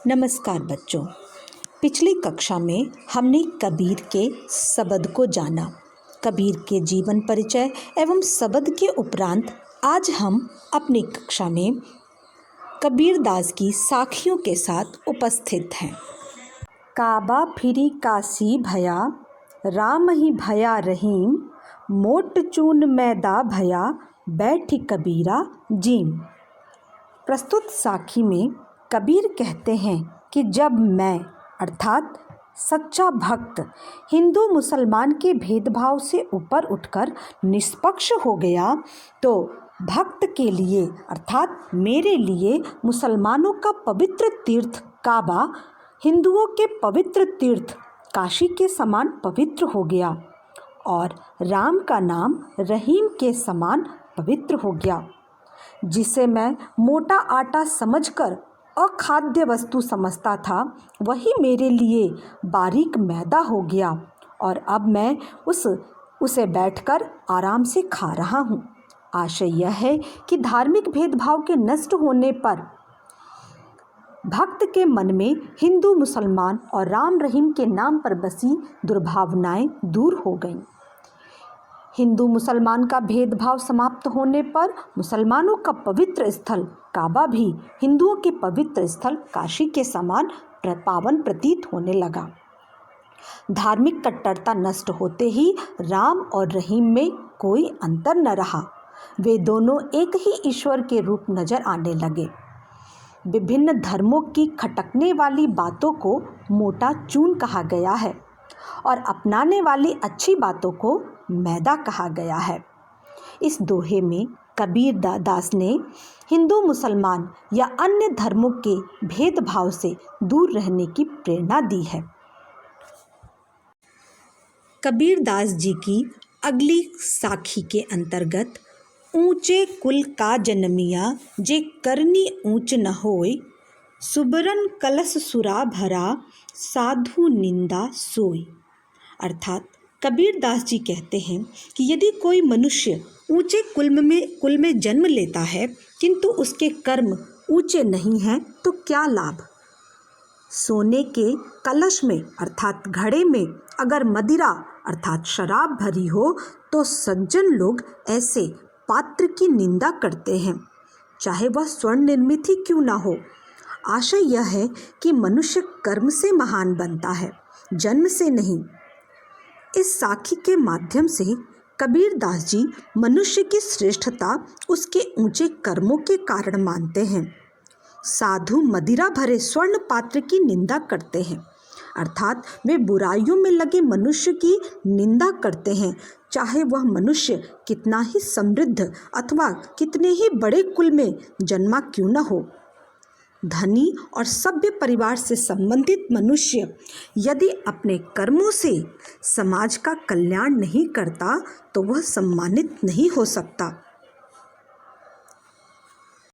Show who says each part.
Speaker 1: नमस्कार बच्चों। पिछली कक्षा में हमने कबीर के शब्द को जाना। कबीर के जीवन परिचय एवं शब्द के उपरांत आज हम अपनी कक्षा में कबीरदास की साखियों के साथ उपस्थित हैं। काबा फिरी काशी भया, राम ही भया रहीम, मोट चून मैदा भया, बैठी कबीरा जीम। प्रस्तुत साखी में कबीर कहते हैं कि जब मैं अर्थात सच्चा भक्त हिंदू मुसलमान के भेदभाव से ऊपर उठकर निष्पक्ष हो गया तो भक्त के लिए अर्थात मेरे लिए मुसलमानों का पवित्र तीर्थ काबा हिंदुओं के पवित्र तीर्थ काशी के समान पवित्र हो गया और राम का नाम रहीम के समान पवित्र हो गया। जिसे मैं मोटा आटा समझकर अखाद्य वस्तु समझता था वही मेरे लिए बारीक मैदा हो गया और अब मैं उसे बैठकर आराम से खा रहा हूँ। आशय यह है कि धार्मिक भेदभाव के नष्ट होने पर भक्त के मन में हिंदू मुसलमान और राम रहीम के नाम पर बसी दुर्भावनाएं दूर हो गईं। हिंदू मुसलमान का भेदभाव समाप्त होने पर मुसलमानों का पवित्र स्थल काबा भी हिंदुओं के पवित्र स्थल काशी के समान पावन प्रतीत होने लगा। धार्मिक कट्टरता नष्ट होते ही राम और रहीम में कोई अंतर न रहा। वे दोनों एक ही ईश्वर के रूप नजर आने लगे। विभिन्न धर्मों की खटकने वाली बातों को मोटा चून कहा गया है और अपनाने वाली अच्छी बातों को मैदा कहा गया है। इस दोहे में कबीर दास ने हिंदू मुसलमान या अन्य धर्मों के भेदभाव से दूर रहने की प्रेरणा दी है। कबीर दास जी की अगली साखी के अंतर्गत ऊंचे कुल का जन्मिया जे करनी ऊंच न होय, सुबरन कलश सुरा भरा साधु निंदा सोय। अर्थात कबीर दास जी कहते हैं कि यदि कोई मनुष्य ऊंचे कुल में जन्म लेता है किंतु उसके कर्म ऊंचे नहीं हैं तो क्या लाभ। सोने के कलश में अर्थात घड़े में अगर मदिरा अर्थात शराब भरी हो तो सज्जन लोग ऐसे पात्र की निंदा करते हैं, चाहे वह स्वर्ण निर्मित ही क्यों ना हो। आशय यह है कि मनुष्य कर्म से महान बनता है, जन्म से नहीं। इस साखी के माध्यम से कबीर दास जी मनुष्य की श्रेष्ठता उसके ऊंचे कर्मों के कारण मानते हैं। साधु मदिरा भरे स्वर्ण पात्र की निंदा करते हैं अर्थात वे बुराइयों में लगे मनुष्य की निंदा करते हैं, चाहे वह मनुष्य कितना ही समृद्ध अथवा कितने ही बड़े कुल में जन्मा क्यों न हो। धनी और सभ्य परिवार से संबंधित मनुष्य यदि अपने कर्मों से समाज का कल्याण नहीं करता तो वह सम्मानित नहीं हो सकता।